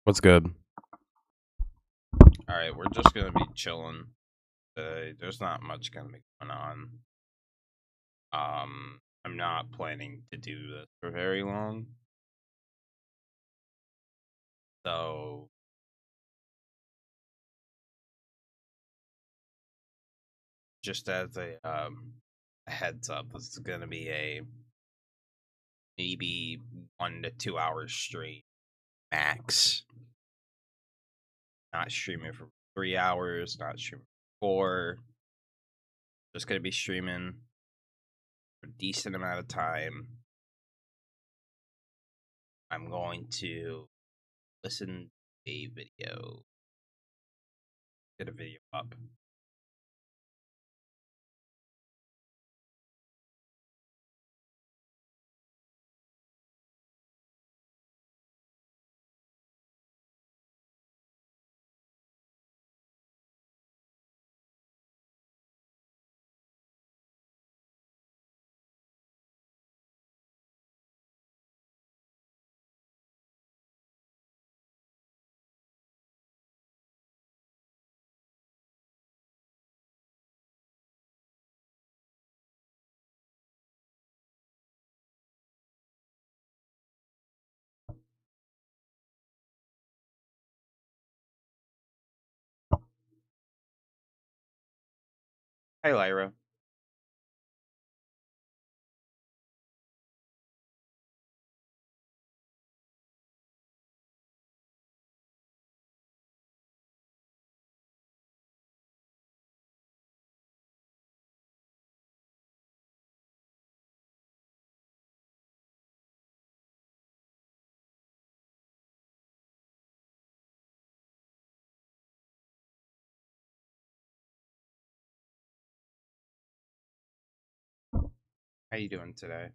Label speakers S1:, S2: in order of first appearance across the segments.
S1: What's good?
S2: Alright, we're just gonna be chilling today. There's not much gonna be going on. I'm not planning to do this for very long. So just as a heads up, this is gonna be a maybe 1 to 2 hours straight max. Not streaming for 3 hours, not streaming for 4. Just gonna be streaming for a decent amount of time. I'm going to listen to a video. Get a video up. Hi, Lyra. How you doing today?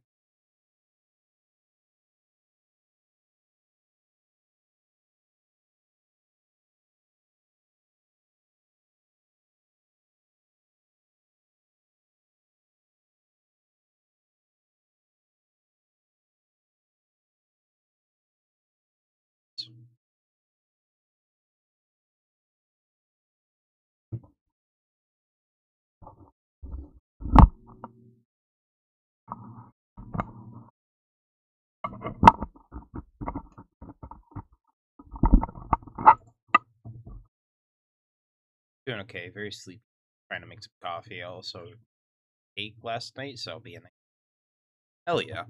S2: Doing okay. Very sleepy. Trying to make some coffee. I also ate last night, so I'll be in. Hell yeah.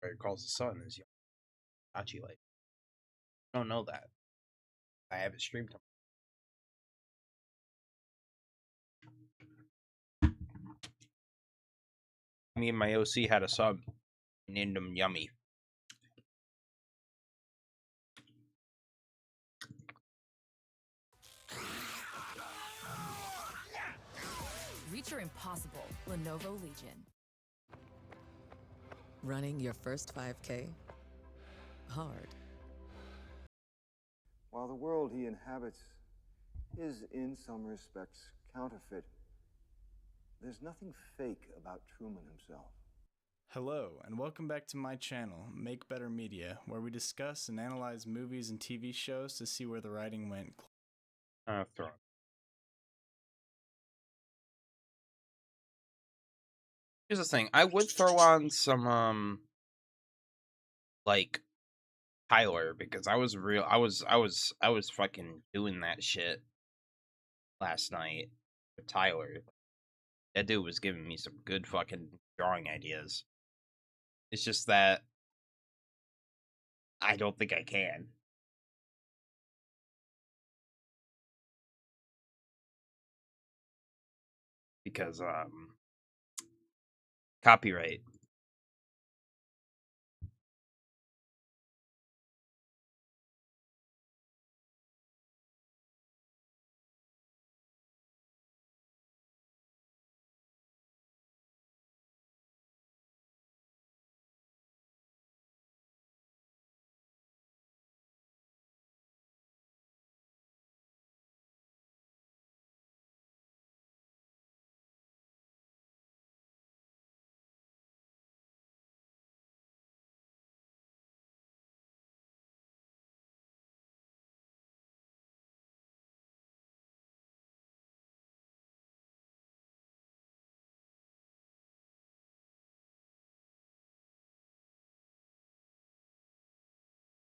S2: It calls the sun is Yachi light. I don't know that. I haven't streamed them. Me and my OC had a son. Named him Yummy.
S3: Reach your impossible, Lenovo Legion.
S4: Running your first 5K? Hard.
S5: While the world he inhabits is in some respects counterfeit, there's nothing fake about Truman himself.
S6: Hello, and welcome back to my channel, Make Better Media, where we discuss and analyze movies and TV shows to see where the writing went.
S2: Throw. Here's the thing. I would throw on some like Tyler because I was fucking doing that shit last night with Tyler. That dude was giving me some good fucking drawing ideas. It's just that I don't think I can. Because copyright.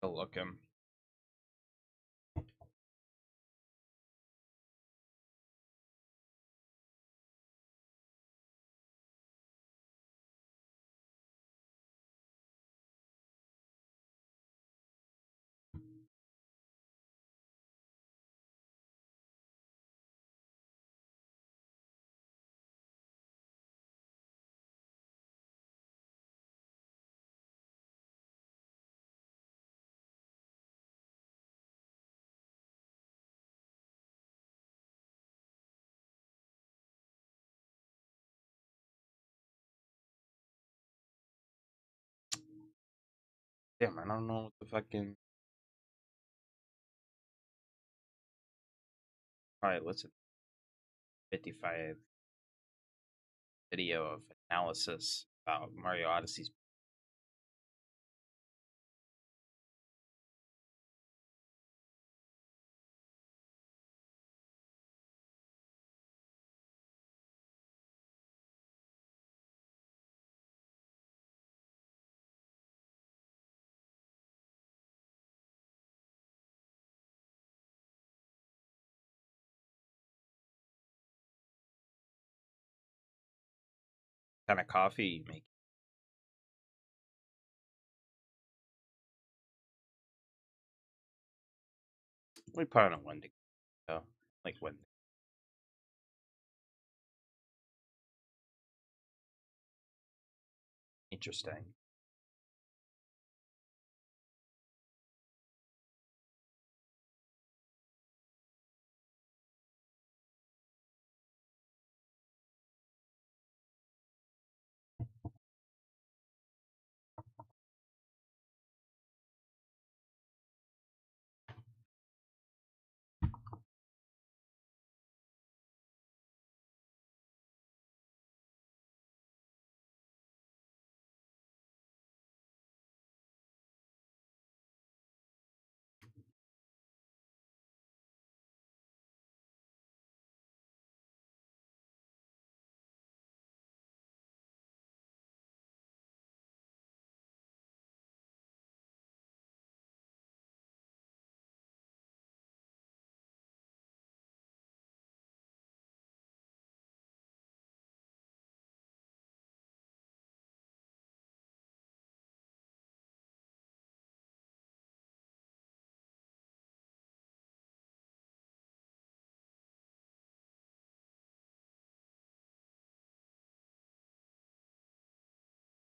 S2: Still looking. Damn, I don't know what the fucking. Alright, listen. 55 video of analysis about Mario Odyssey's. Kind of coffee you make. We put on a one to go. Like when. Interesting.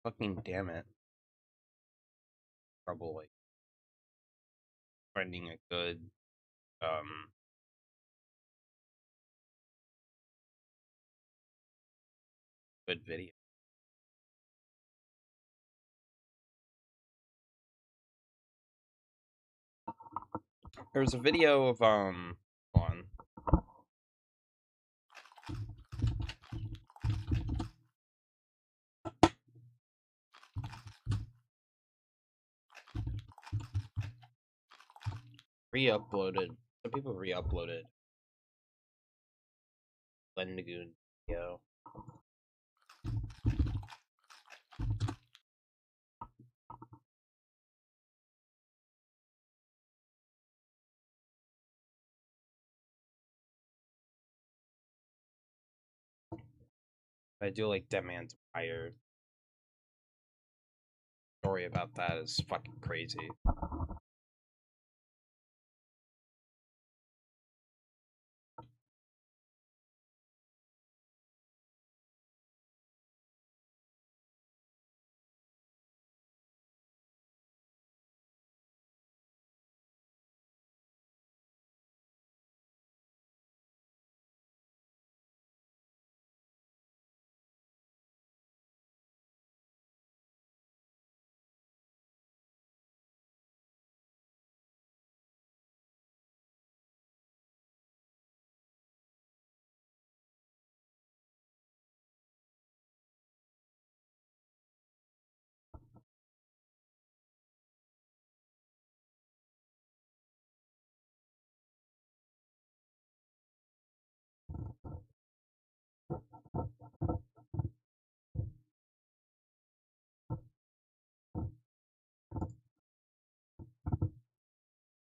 S2: Fucking damn it. Trouble like finding a good um good video. There's a video of hold on. Re-uploaded. Some people re-uploaded Lendagoon video. I do like Dead Man's Wire. Story about that is fucking crazy.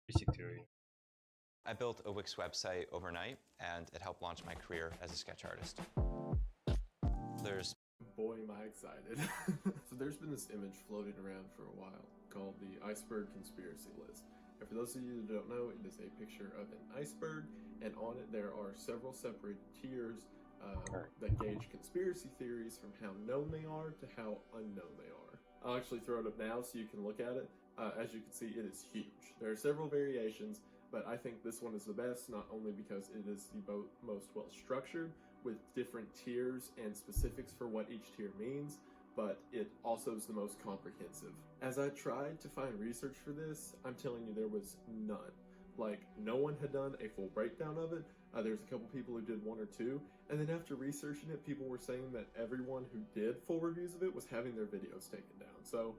S2: Conspiracy theory.
S1: I built a Wix website overnight, and it helped launch my career as a sketch artist. There's
S7: Boy, am I excited. So there's been this image floating around for a while called the iceberg conspiracy list. And for those of you that don't know, it is a picture of an iceberg, and on it there are several separate tiers that gauge conspiracy theories from how known they are to how unknown they are. I'll actually throw it up now so you can look at it. As you can see, it is huge. There are several variations, but I think this one is the best, not only because it is the most well structured, with different tiers and specifics for what each tier means, but it also is the most comprehensive. As I tried to find research for this, I'm telling you there was none. Like, no one had done a full breakdown of it. There's a couple people who did one or two, and then after researching it, people were saying that everyone who did full reviews of it was having their videos taken down. So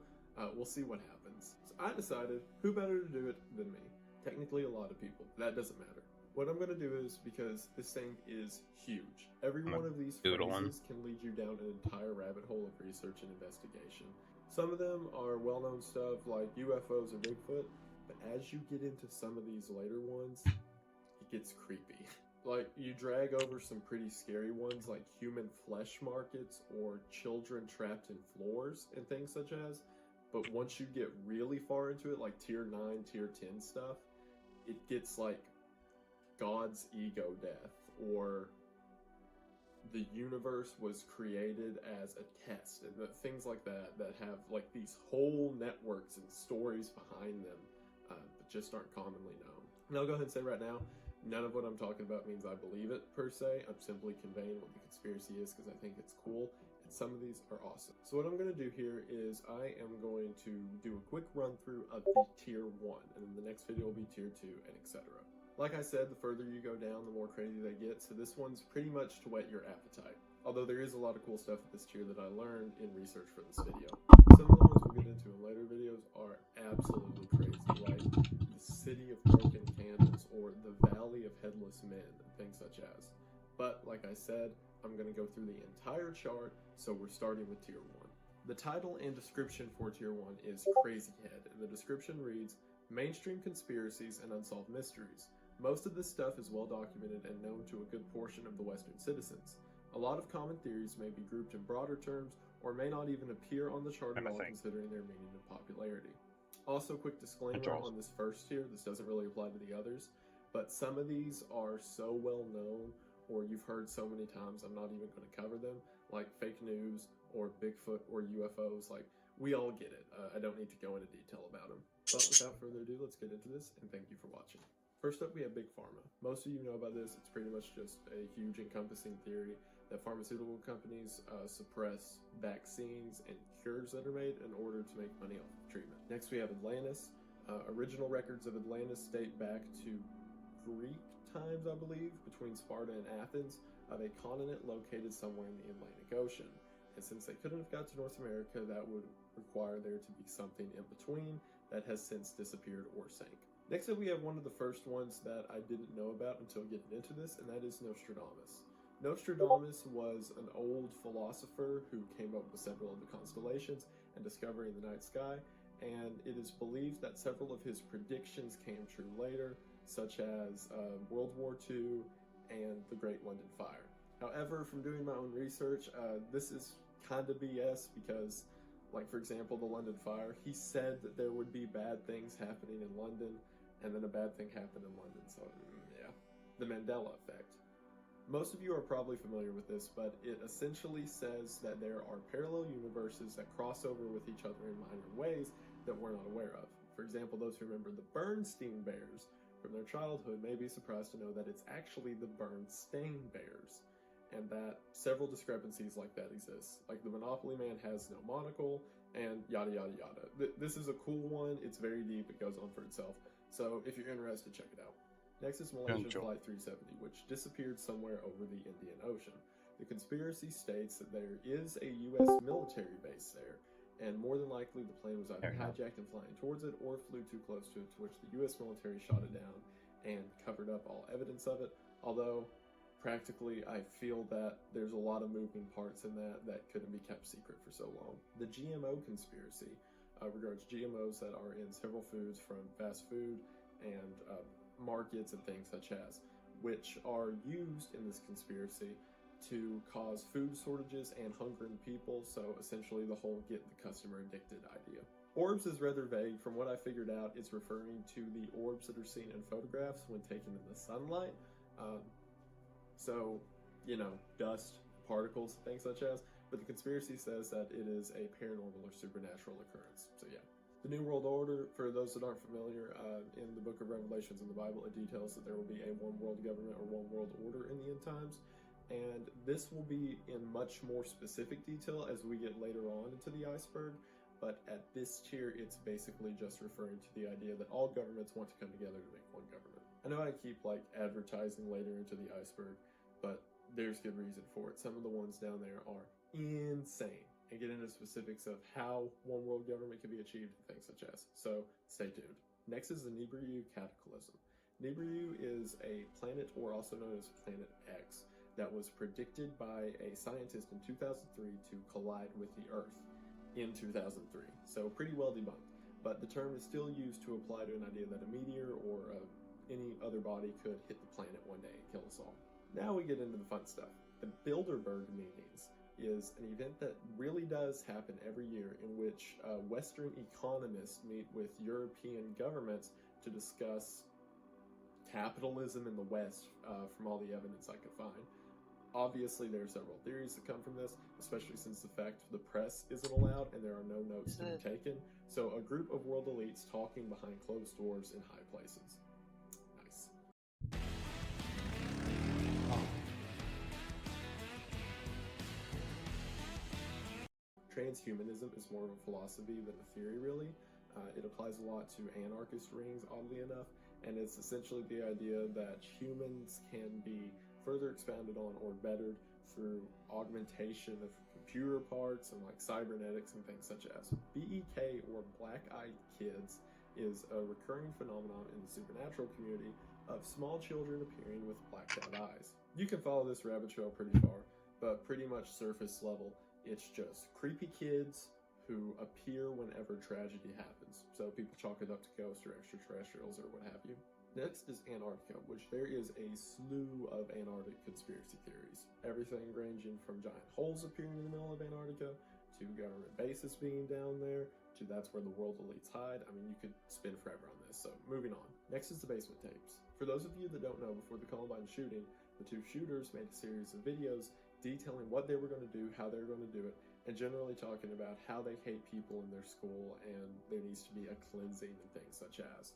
S7: we'll see what happens. So I decided, who better to do it than me? Technically a lot of people, that doesn't matter. What I'm going to do is, because this thing is huge, every one of these phrases can lead you down an entire rabbit hole of research and investigation. Some of them are well-known stuff like UFOs or Bigfoot, but as you get into some of these later ones, it gets creepy. Like, you drag over some pretty scary ones like human flesh markets or children trapped in floors and things such as, but once you get really far into it, like tier 9, tier 10 stuff, it gets like God's ego death, or the universe was created as a test, and things like that have like these whole networks and stories behind them that just aren't commonly known. And I'll go ahead and say right now, none of what I'm talking about means I believe it per se. I'm simply conveying what the conspiracy is because I think it's cool, and some of these are awesome. So what I'm going to do here is I am going to do a quick run through of the tier 1, and then the next video will be tier 2, and etc. Like I said, the further you go down, the more crazy they get, so this one's pretty much to whet your appetite. Although there is a lot of cool stuff at this tier that I learned in research for this video. Some of the ones we'll get into in later videos are absolutely crazy, like the City of Broken Candles or the Valley of Headless Men and things such as. But like I said, I'm going to go through the entire chart, so we're starting with tier 1. The title and description for tier 1 is Crazy Head, and the description reads, Mainstream Conspiracies and Unsolved Mysteries. Most of this stuff is well documented and known to a good portion of the Western citizens. A lot of common theories may be grouped in broader terms, or may not even appear on the chart at all considering their meaning and popularity. Also, quick disclaimer on this first tier, this doesn't really apply to the others, but some of these are so well known, or you've heard so many times, I'm not even going to cover them, like fake news, or Bigfoot, or UFOs, like, we all get it. I don't need to go into detail about them. But without further ado, let's get into this, and thank you for watching. First up, we have Big Pharma. Most of you know about this. It's pretty much just a huge encompassing theory that pharmaceutical companies suppress vaccines and cures that are made in order to make money off of treatment. Next, we have Atlantis. Original records of Atlantis date back to Greek times, I believe, between Sparta and Athens, of a continent located somewhere in the Atlantic Ocean. And since they couldn't have got to North America, that would require there to be something in between that has since disappeared or sank. Next up, we have one of the first ones that I didn't know about until getting into this, and that is Nostradamus. Nostradamus was an old philosopher who came up with several of the constellations and discovering the night sky, and it is believed that several of his predictions came true later, such as World War II and the Great London Fire. However, from doing my own research, this is kind of BS because, like for example, the London Fire, he said that there would be bad things happening in London, and then a bad thing happened in London, so yeah. The Mandela Effect. Most of you are probably familiar with this, but it essentially says that there are parallel universes that cross over with each other in minor ways that we're not aware of. For example, those who remember the Bernstein Bears from their childhood may be surprised to know that it's actually the Bernstein Bears, and that several discrepancies like that exist. Like the Monopoly Man has no monocle, and yada yada yada. This is a cool one, it's very deep, it goes on for itself. So if you're interested, check it out. Next is Malaysian Flight 370, which disappeared somewhere over the Indian Ocean. The conspiracy states that there is a U.S. military base there, and more than likely the plane was either hijacked and flying towards it, or flew too close to it, to which the U.S. military shot it down and covered up all evidence of it. Although, practically, I feel that there's a lot of moving parts in that couldn't be kept secret for so long. The GMO conspiracy regards GMOs that are in several foods, from fast food and markets and things such as, which are used in this conspiracy to cause food shortages and hunger in people, so essentially the whole get the customer addicted idea. Orbs is rather vague. From what I figured out, it's referring to the orbs that are seen in photographs when taken in the sunlight. So, you know, dust, particles, things such as, but the conspiracy says that it is a paranormal or supernatural occurrence. So yeah. The New World Order, for those that aren't familiar, in the book of Revelations in the Bible, it details that there will be a one world government or one world order in the end times. And this will be in much more specific detail as we get later on into the iceberg. But at this tier, it's basically just referring to the idea that all governments want to come together to make one government. I know I keep like advertising later into the iceberg, but there's good reason for it. Some of the ones down there are insane and get into specifics of how one world government can be achieved and things such as. So stay tuned. Next is the Nibiru Cataclysm. Nibiru is a planet, or also known as Planet X, that was predicted by a scientist in 2003 to collide with the Earth in 2003. So pretty well debunked. But the term is still used to apply to an idea that a meteor or any other body could hit the planet one day and kill us all. Now we get into the fun stuff. The Bilderberg meetings is an event that really does happen every year, in which Western economists meet with European governments to discuss capitalism in the West from all the evidence I could find. Obviously, there are several theories that come from this, especially since the fact the press isn't allowed and there are no notes to be taken. So a group of world elites talking behind closed doors in high places. Nice. Transhumanism is more of a philosophy than a theory, really. It applies a lot to anarchist rings, oddly enough, and it's essentially the idea that humans can be further expounded on or bettered through augmentation of computer parts and like cybernetics and things such as. BEK, or black-eyed kids, is a recurring phenomenon in the supernatural community of small children appearing with blacked out eyes. You can follow this rabbit trail pretty far, but pretty much surface level, it's just creepy kids who appear whenever tragedy happens. So people chalk it up to ghosts or extraterrestrials or what have you. Next is Antarctica, which there is a slew of Antarctic conspiracy theories. Everything ranging from giant holes appearing in the middle of Antarctica, to government bases being down there, to that's where the world elites hide. I mean, you could spin forever on this, so moving on. Next is the basement tapes. For those of you that don't know, before the Columbine shooting, the two shooters made a series of videos detailing what they were going to do, how they were going to do it, and generally talking about how they hate people in their school and there needs to be a cleansing and things such as.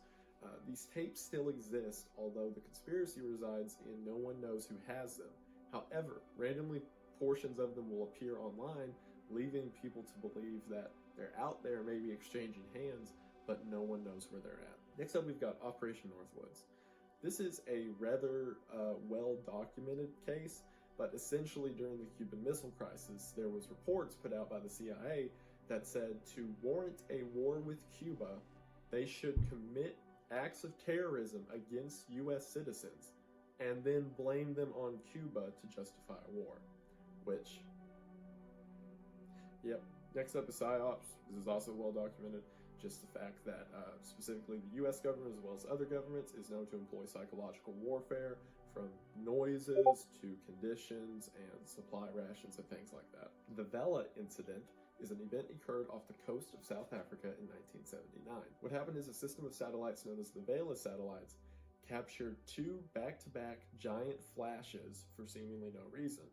S7: These tapes still exist, although the conspiracy resides in no one knows who has them. However, randomly portions of them will appear online, leaving people to believe that they're out there maybe exchanging hands, but no one knows where they're at. Next up, we've got Operation Northwoods. This is a rather well-documented case, but essentially during the Cuban Missile Crisis, there was reports put out by the CIA that said to warrant a war with Cuba, they should commit acts of terrorism against U.S. citizens and then blame them on Cuba to justify a war. Which, yep. Next up is PsyOps. This is also well documented. Just the fact that specifically the U.S. government, as well as other governments, is known to employ psychological warfare, from noises to conditions and supply rations and things like that. The Vela incident is an event occurred off the coast of South Africa in 1979. What happened is a system of satellites known as the Vela satellites captured two back-to-back giant flashes for seemingly no reason.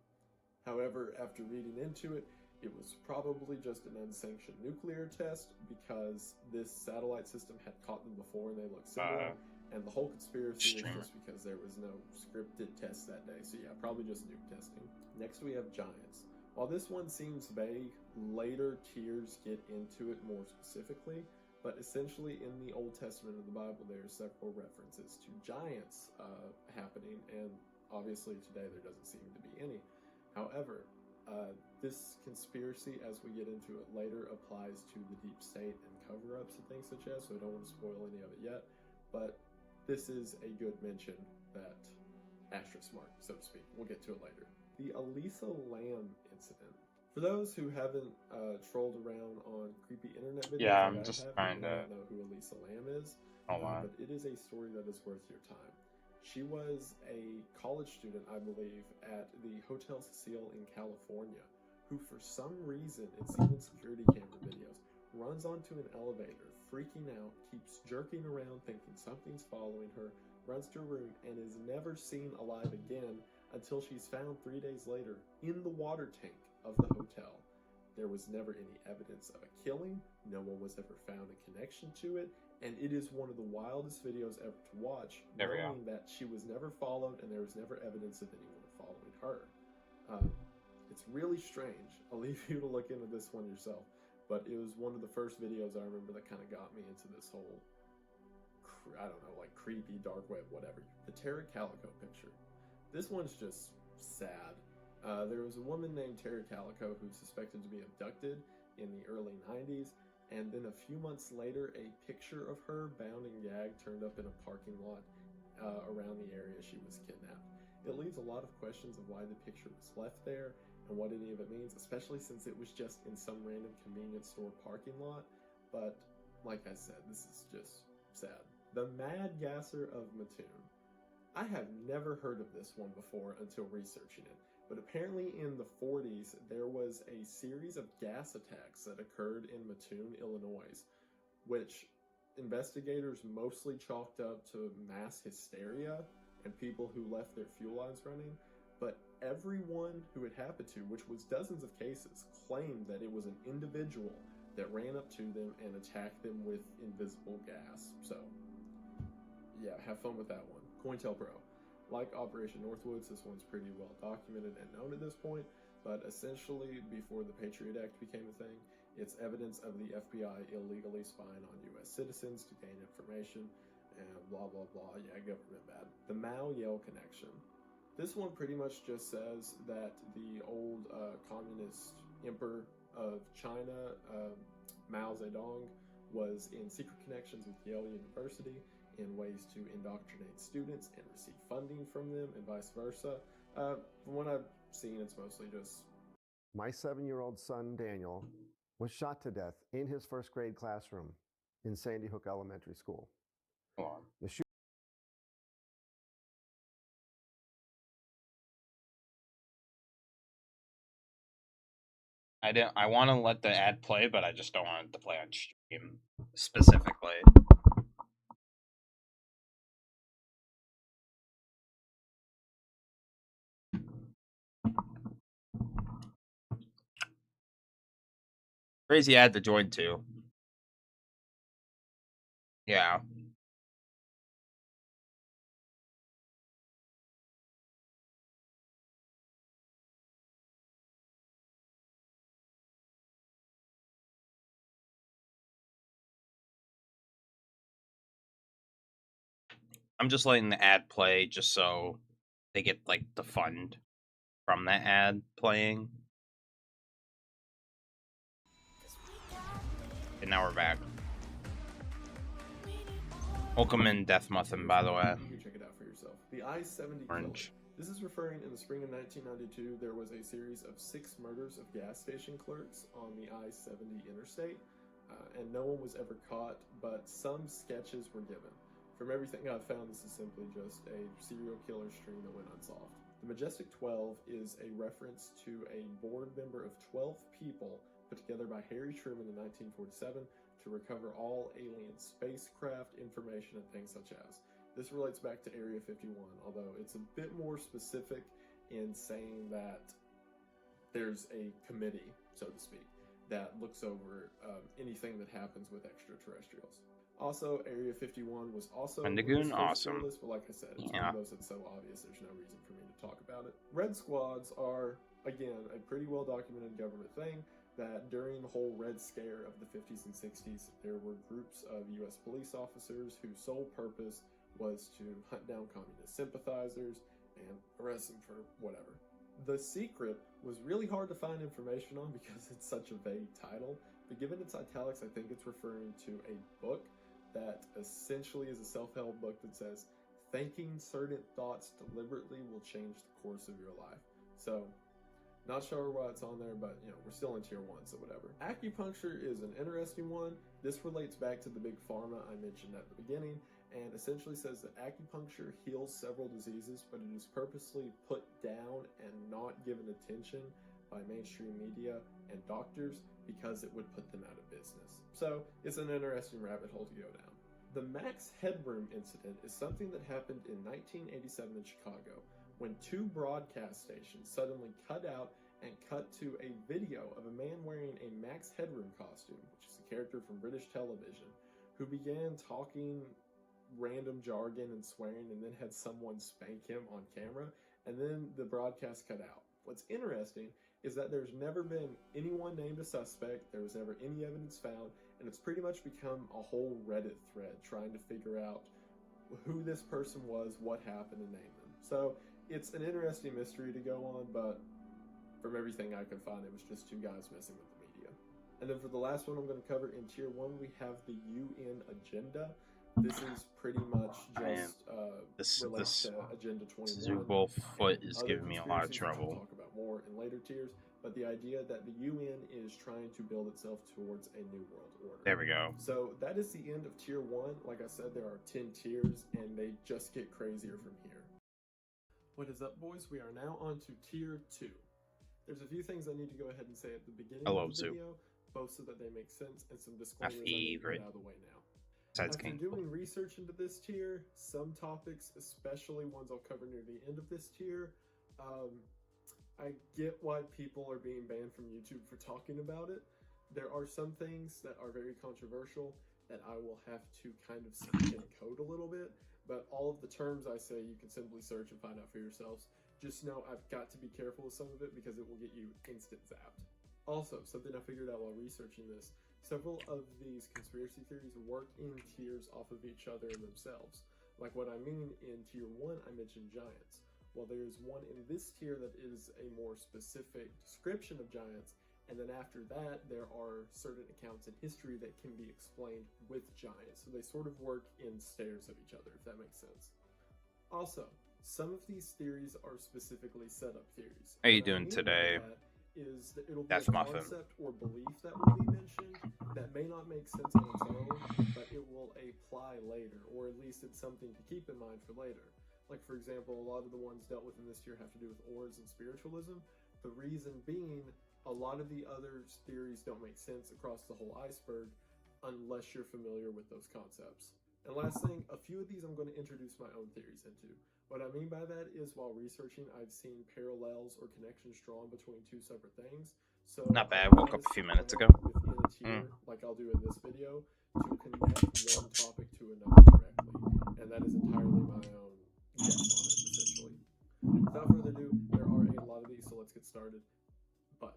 S7: However, after reading into it, it was probably just an unsanctioned nuclear test because this satellite system had caught them before and they looked similar. And the whole conspiracy was just because there was no scripted test that day. So yeah, probably just nuke testing. Next we have giants. While this one seems vague, later tiers get into it more specifically. But essentially in the Old Testament of the Bible, there are several references to giants happening. And obviously today there doesn't seem to be any. However, this conspiracy, as we get into it later, applies to the deep state and cover-ups and things such as, so I don't want to spoil any of it yet. But this is a good mention that asterisk mark, so to speak. We'll get to it later. The Elisa Lam incident. For For those who haven't trolled around on creepy internet videos,
S2: Yeah,
S7: like
S2: I'm
S7: I
S2: just
S7: have,
S2: trying
S7: you may
S2: to.
S7: not know who Elisa Lam is,
S2: Hold on.
S7: but it is a story that is worth your time. She was a college student, I believe, at the Hotel Cecile in California, who for some reason, it's seen in security camera videos, runs onto an elevator, freaking out, keeps jerking around thinking something's following her, runs to a room, and is never seen alive again until she's found 3 days later in the water tank of the hotel. There was never any evidence of a killing, no one was ever found in connection to it, and it is one of the wildest videos ever to watch,
S2: There we go.
S7: knowing that she was never followed and there was never evidence of anyone following her. It's really strange. I'll leave you to look into this one yourself, but it was one of the first videos I remember that kind of got me into this whole, I don't know, like creepy, dark web, whatever. The Tara Calico picture. This one's just sad. There was a woman named Tara Calico who's suspected to be abducted in the early 90s, and then a few months later, a picture of her bound and gagged turned up in a parking lot around the area she was kidnapped. It leaves a lot of questions of why the picture was left there and what any of it means, especially since it was just in some random convenience store parking lot. But like I said, this is just sad. The Mad Gasser of Mattoon. I have never heard of this one before until researching it, but apparently in the 40s there was a series of gas attacks that occurred in Mattoon, Illinois, which investigators mostly chalked up to mass hysteria and people who left their fuel lines running, but everyone who it happened to, which was dozens of cases, claimed that it was an individual that ran up to them and attacked them with invisible gas. So yeah, have fun with that one. COINTELPRO. Like Operation Northwoods, this one's pretty well documented and known at this point, but essentially, before the Patriot Act became a thing, it's evidence of the FBI illegally spying on U.S. citizens to gain information, and blah, blah, blah. Yeah, government bad. The Mao-Yale connection. This one pretty much just says that the old communist emperor of China, Mao Zedong, was in secret connections with Yale University in ways to indoctrinate students and receive funding from them, and vice versa. From what I've seen, it's mostly just...
S8: My 7-year-old son, Daniel, was shot to death in his first grade classroom in Sandy Hook Elementary School.
S2: Hold on.
S8: The shooter
S2: I want to let the ad play, but I just don't want it to play on stream specifically. Crazy ad to join to. Yeah. I'm just letting the ad play just so they get like the fund from that ad playing. And now we're back. Welcome in, Death Muffin, by the way.
S7: You can check it out for yourself. The I-70
S2: Orange.
S7: killer. This is referring in the spring of 1992, there was a series of 6 murders of gas station clerks on the I-70 interstate, and no one was ever caught, but some sketches were given. From everything I've found, this is simply just a serial killer string that went unsolved. The Majestic 12 is a reference to a board member of 12 people put together by Harry Truman in 1947 to recover all alien spacecraft information and things such as. This relates back to Area 51, although it's a bit more specific in saying that there's a committee, so to speak, that looks over anything that happens with extraterrestrials. Also, Area 51 was also
S2: Pendagoon, awesome.
S7: list, but like I said, it's
S2: Yeah.
S7: one of those that's so obvious there's no reason for me to talk about it. Red Squads are, again, a pretty well documented government thing that during the whole Red Scare of the 50s and 60s, there were groups of U.S. police officers whose sole purpose was to hunt down communist sympathizers and arrest them for whatever. The Secret was really hard to find information on because it's such a vague title, but given its italics, I think it's referring to a book that essentially is a self-help book that says, thinking certain thoughts deliberately will change the course of your life. So, Not sure why it's on there, but you know, we're still in tier 1, so whatever. Acupuncture is an interesting one. This relates back to the big pharma I mentioned at the beginning, and essentially says that acupuncture heals several diseases, but it is purposely put down and not given attention by mainstream media and doctors because it would put them out of business. So it's an interesting rabbit hole to go down. The Max Headroom incident is something that happened in 1987 in Chicago, when 2 broadcast stations suddenly cut out and cut to a video of a man wearing a Max Headroom costume, which is a character from British television, who began talking random jargon and swearing, and then had someone spank him on camera, and then the broadcast cut out. What's interesting is that there's never been anyone named a suspect, there was never any evidence found, and it's pretty much become a whole Reddit thread trying to figure out who this person was, what happened, and name them. So it's an interesting mystery to go on, but from everything I could find, it was just 2 guys messing with the media. And then for the last one I'm going to cover in tier 1, we have the UN agenda. This is pretty much just relates to Agenda 21.
S2: Zubul foot is
S7: Other
S2: giving me a lot of
S7: conspiracies I'll
S2: trouble.
S7: talk about more in later tiers, but the idea that the UN is trying to build itself towards a new world order.
S2: There we go.
S7: So that is the end of tier 1. Like I said, there are 10 tiers, and they just get crazier from here. What is up, boys? We are now on to tier 2. There's a few things I need to go ahead and say at the beginning of the video, both so that they make sense, and some disclaimers I need to get out of the way now. After doing research into this tier, some topics, especially ones I'll cover near the end of this tier, I get why people are being banned from YouTube for talking about it. There are some things that are very controversial that I will have to kind of speak in code a little bit, but all of the terms I say you can simply search and find out for yourselves. Just know I've got to be careful with some of it because it will get you instant zapped. Also, something I figured out while researching this, several of these conspiracy theories work in tiers off of each other and themselves. Like what I mean in tier 1, I mentioned giants. Well, there's one in this tier that is a more specific description of giants, and then after that, there are certain accounts in history that can be explained with giants. So they sort of work in stairs of each other, if that makes sense. Also, some of these theories are specifically setup theories.
S2: How you doing today?
S7: Is that it'll be
S2: That's
S7: a
S2: Muffin.
S7: concept or belief that will be mentioned that may not make sense on its own, but it will apply later, or at least it's something to keep in mind for later. Like, for example, a lot of the ones dealt with in this tier have to do with auras and spiritualism. The reason being, a lot of the other theories don't make sense across the whole iceberg unless you're familiar with those concepts. And last thing, a few of these I'm going to introduce my own theories into. What I mean by that is, while researching, I've seen parallels or connections drawn between 2 separate things. So
S2: Not bad. Woke up a few minutes ago.
S7: Within a tier, like I'll do in this video, to connect one topic to another directly. And that is entirely my own guess on it, essentially. Without further ado, there are a lot of these, so let's get started. But,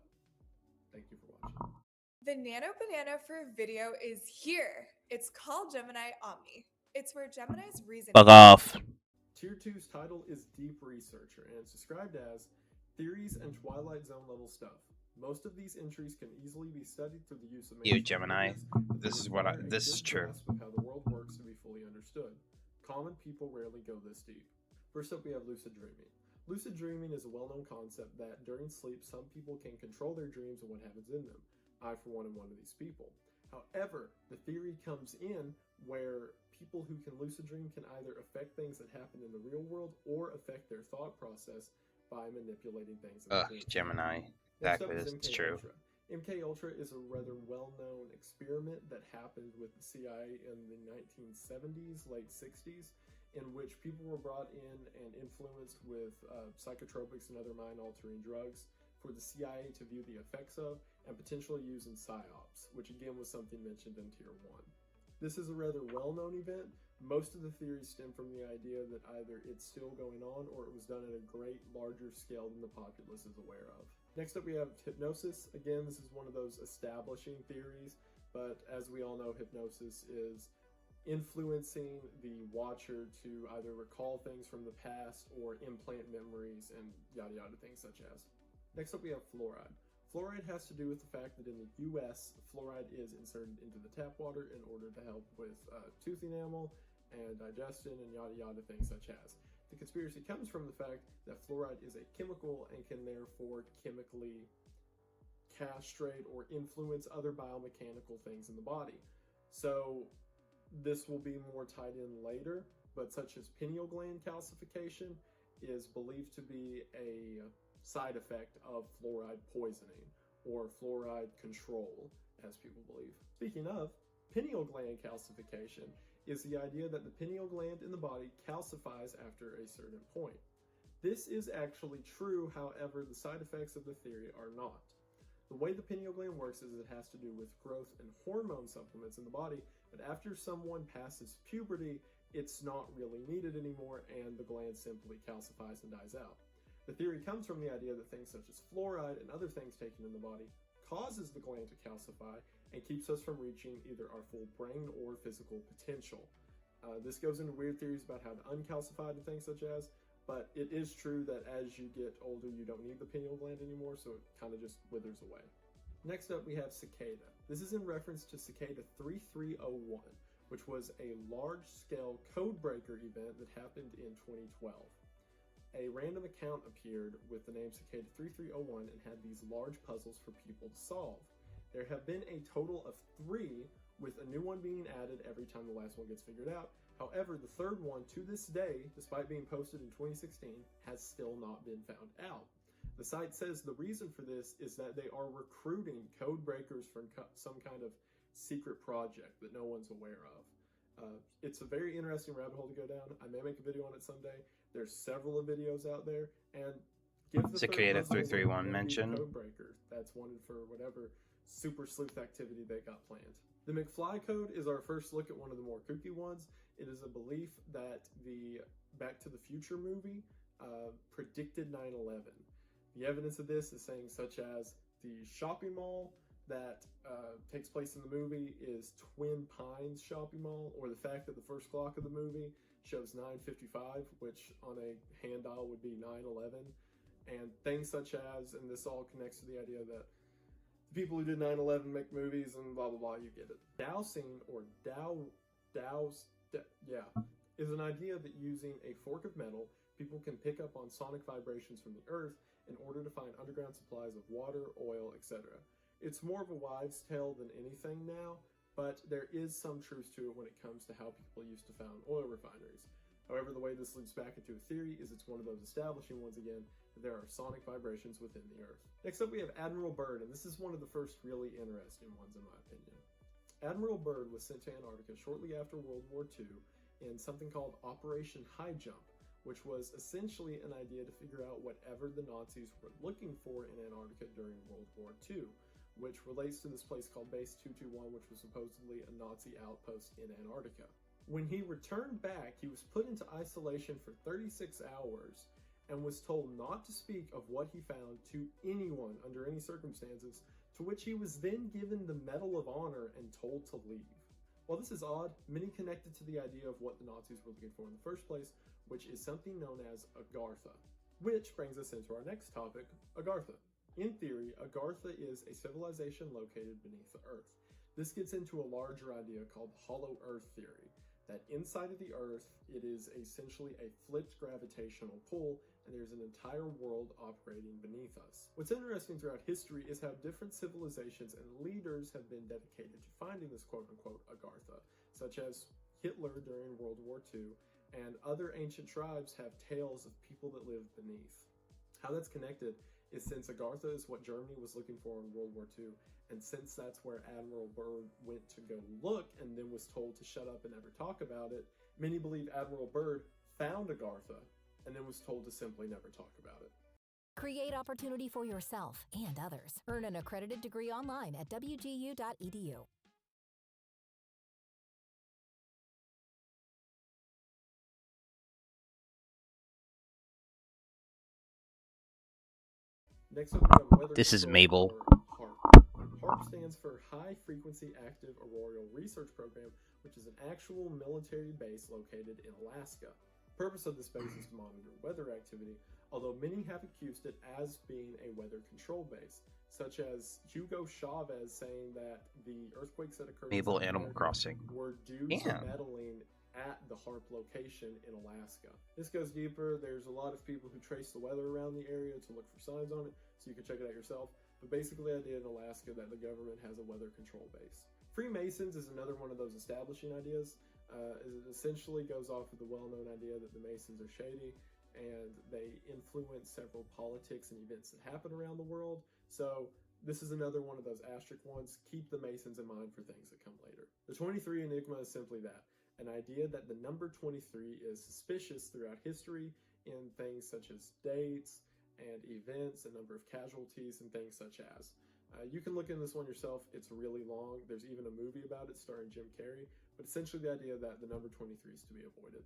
S7: thank you for watching.
S9: The nano banana for video is here. It's called Gemini Omni. It's where Gemini's reason.
S2: Fuck off.
S7: Tier 2's title is Deep Researcher, and it's described as theories and Twilight Zone level stuff. Most of these entries can easily be studied through the use of
S2: Gemini. This is true.
S7: Of how the world works to be fully understood. Common people rarely go this deep. First up, we have lucid dreaming. Lucid dreaming is a well-known concept that during sleep, some people can control their dreams and what happens in them. I, for one, am one of these people. However, the theory comes in where people who can lucid dream can either affect things that happen in the real world or affect their thought process by manipulating things.
S2: Gemini. Exactly, it's true.
S7: MKUltra is a rather well-known experiment that happened with the CIA in the 1970s, late 60s, in which people were brought in and influenced with psychotropics and other mind-altering drugs for the CIA to view the effects of and potentially use in PSYOPs, which again was something mentioned in Tier 1. This is a rather well-known event. Most of the theories stem from the idea that either it's still going on or it was done at a great larger scale than the populace is aware of. Next up we have hypnosis. Again, this is one of those establishing theories, but as we all know, hypnosis is influencing the watcher to either recall things from the past or implant memories and yada yada things such as. Next up we have fluoride. Fluoride has to do with the fact that in the US, fluoride is inserted into the tap water in order to help with tooth enamel and digestion and yada yada things such as. The conspiracy comes from the fact that fluoride is a chemical and can therefore chemically castrate or influence other biomechanical things in the body. So this will be more tied in later, but such as pineal gland calcification is believed to be a side effect of fluoride poisoning or fluoride control, as people believe. Speaking of, pineal gland calcification is the idea that the pineal gland in the body calcifies after a certain point. This is actually true, however, the side effects of the theory are not. The way the pineal gland works is it has to do with growth and hormone supplements in the body, but after someone passes puberty, it's not really needed anymore and the gland simply calcifies and dies out. The theory comes from the idea that things such as fluoride and other things taken in the body causes the gland to calcify and keeps us from reaching either our full brain or physical potential. This goes into weird theories about how to uncalcify and things such as, but it is true that as you get older, you don't need the pineal gland anymore, so it kind of just withers away. Next up, we have cicada. This is in reference to cicada 3301, which was a large-scale codebreaker event that happened in 2012. A random account appeared with the name Cicada 3301 and had these large puzzles for people to solve. There have been a total of 3, with a new one being added every time the last one gets figured out. However, the third one, to this day, despite being posted in 2016, has still not been found out. The site says the reason for this is that they are recruiting code breakers from some kind of secret project that no one's aware of. It's a very interesting rabbit hole to go down. I may make a video on it someday. There's several videos out there, and give the
S2: Cicada
S7: third puzzle
S2: 331
S7: and
S2: mentioned.
S7: code breaker that's wanted for whatever super sleuth activity they got planned. The McFly code is our first look at one of the more kooky ones. It is a belief that the Back to the Future movie predicted 9/11. The evidence of this is saying such as the shopping mall that takes place in the movie is Twin Pines Shopping Mall, or the fact that the first clock of the movie shows 9:55, which on a hand dial would be 9/11, and things such as, and this all connects to the idea that the people who did 9/11 make movies and blah blah blah, you get it. Dowsing, or is an idea that using a fork of metal, people can pick up on sonic vibrations from the earth in order to find underground supplies of water, oil, etc. It's more of a wives' tale than anything now, but there is some truth to it when it comes to how people used to found oil refineries. However, the way this leads back into a theory is it's one of those establishing ones again that there are sonic vibrations within the earth. Next up, we have Admiral Byrd, and this is one of the first really interesting ones in my opinion. Admiral Byrd was sent to Antarctica shortly after World War II in something called Operation High Jump, which was essentially an idea to figure out whatever the Nazis were looking for in Antarctica during World War II, which relates to this place called Base 221, which was supposedly a Nazi outpost in Antarctica. When he returned back, he was put into isolation for 36 hours and was told not to speak of what he found to anyone under any circumstances, to which he was then given the Medal of Honor and told to leave. While this is odd, many connect it to the idea of what the Nazis were looking for in the first place, which is something known as Agartha. Which brings us into our next topic, Agartha. In theory, Agartha is a civilization located beneath the Earth. This gets into a larger idea called Hollow Earth theory, that inside of the Earth, it is essentially a flipped gravitational pull, and there's an entire world operating beneath us. What's interesting throughout history is how different civilizations and leaders have been dedicated to finding this quote-unquote Agartha, such as Hitler during World War II, and other ancient tribes have tales of people that live beneath. How that's connected is since Agartha is what Germany was looking for in World War II, and since that's where Admiral Byrd went to go look and then was told to shut up and never talk about it, many believe Admiral Byrd found Agartha and then was told to simply never talk about it.
S10: Create opportunity for yourself and others. Earn an accredited degree online at wgu.edu.
S7: Next up, we have weather
S2: This is
S7: control,
S2: Mabel.
S7: or HARP. HARP stands for High Frequency Active Auroral Research Program, which is an actual military base located in Alaska. The purpose of this base is to monitor weather activity, although many have accused it as being a weather control base, such as Hugo Chavez saying that the earthquakes that occurred
S2: Mabel
S7: in South
S2: Animal
S7: America
S2: Crossing.
S7: were due
S2: Yeah.
S7: to meddling at the HARP location in Alaska. This goes deeper. There's a lot of people who trace the weather around the area to look for signs on it, so you can check it out yourself. But basically, the idea in Alaska that the government has a weather control base. Freemasons is another one of those establishing ideas. It essentially goes off of the well-known idea that the Masons are shady and they influence several politics and events that happen around the world. So this is another one of those asterisk ones. Keep the Masons in mind for things that come later. The 23 Enigma is simply that, an idea that the number 23 is suspicious throughout history in things such as dates and events, a number of casualties, and things such as. You can look into this one yourself. It's really long. There's even a movie about it starring Jim Carrey, but essentially the idea that the number 23 is to be avoided.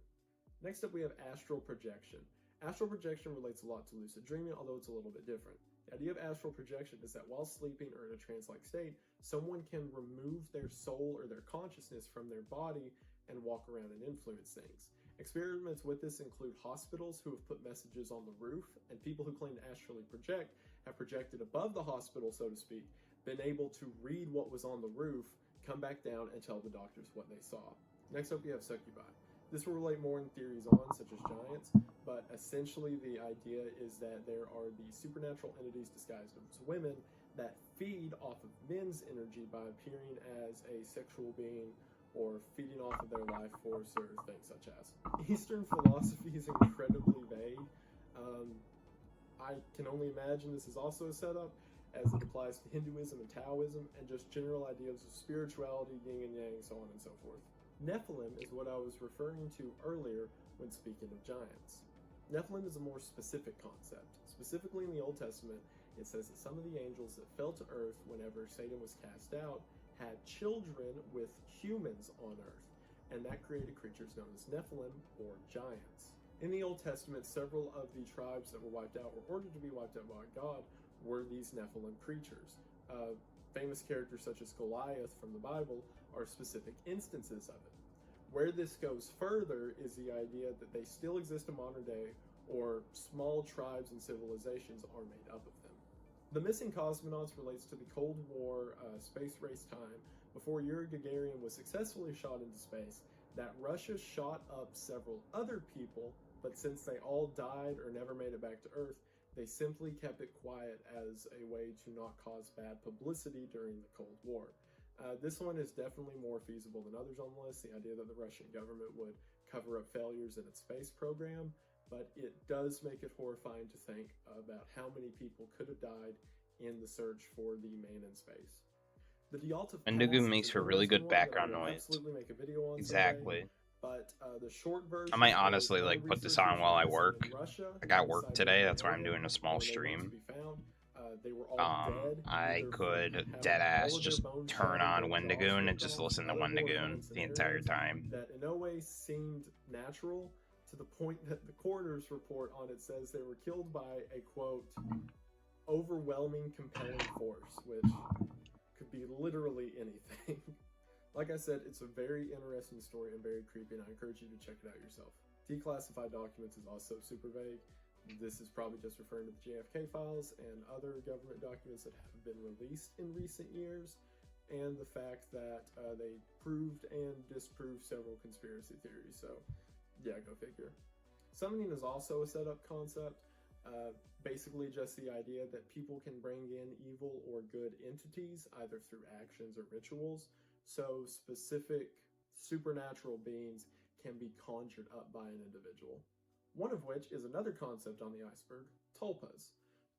S7: Next up, we have astral projection. Astral projection relates a lot to lucid dreaming, although it's a little bit different. The idea of astral projection is that while sleeping or in a trance-like state, someone can remove their soul or their consciousness from their body and walk around and influence things. Experiments with this include hospitals who have put messages on the roof, and people who claim to astrally project have projected above the hospital, so to speak, been able to read what was on the roof, come back down, and tell the doctors what they saw. Next up, we have succubi. This will relate more in theories on, such as giants, but essentially the idea is that there are these supernatural entities disguised as women that feed off of men's energy by appearing as a sexual being or feeding off of their life force or things such as. Eastern philosophy is incredibly vague. I can only imagine this is also a setup, as it applies to Hinduism and Taoism, and just general ideas of spirituality, yin and yang, so on and so forth. Nephilim is what I was referring to earlier when speaking of giants. Nephilim is a more specific concept. Specifically in the Old Testament, it says that some of the angels that fell to earth whenever Satan was cast out had children with humans on earth, and that created creatures known as Nephilim, or giants. In the Old Testament, several of the tribes that were wiped out, or ordered to be wiped out by God, were these Nephilim creatures. Famous characters such as Goliath from the Bible are specific instances of it. Where this goes further is the idea that they still exist in modern day, or small tribes and civilizations are made up of them. The missing cosmonauts relates to the Cold War space race time before Yuri Gagarin was successfully shot into space, that Russia shot up several other people, but since they all died or never made it back to Earth, they simply kept it quiet as a way to not cause bad publicity during the Cold War. This one is definitely more feasible than others on the list, the idea that the Russian government would cover up failures in its space program, but it does make it horrifying to think about how many people could have died in the search for the man in space. The D'Alta
S2: Wendigo makes for really good background noise.
S7: Make a video on
S2: exactly.
S7: someday, but the short version,
S2: I might honestly like put this on while I work. I got work today, that's why I'm doing a small stream. I could deadass just turn on Wendigo and just listen to Wendigo the entire time.
S7: That in no way seemed natural, to the point that the coroner's report on it says they were killed by a, quote, overwhelming compelling force, which could be literally anything. Like I said, it's a very interesting story and very creepy, and I encourage you to check it out yourself. Declassified documents is also super vague. This is probably just referring to the JFK files and other government documents that have been released in recent years, and the fact that they proved and disproved several conspiracy theories. So, yeah, go figure. Summoning is also a setup concept. Basically just the idea that people can bring in evil or good entities, either through actions or rituals. So specific supernatural beings can be conjured up by an individual. One of which is another concept on the iceberg, tulpas.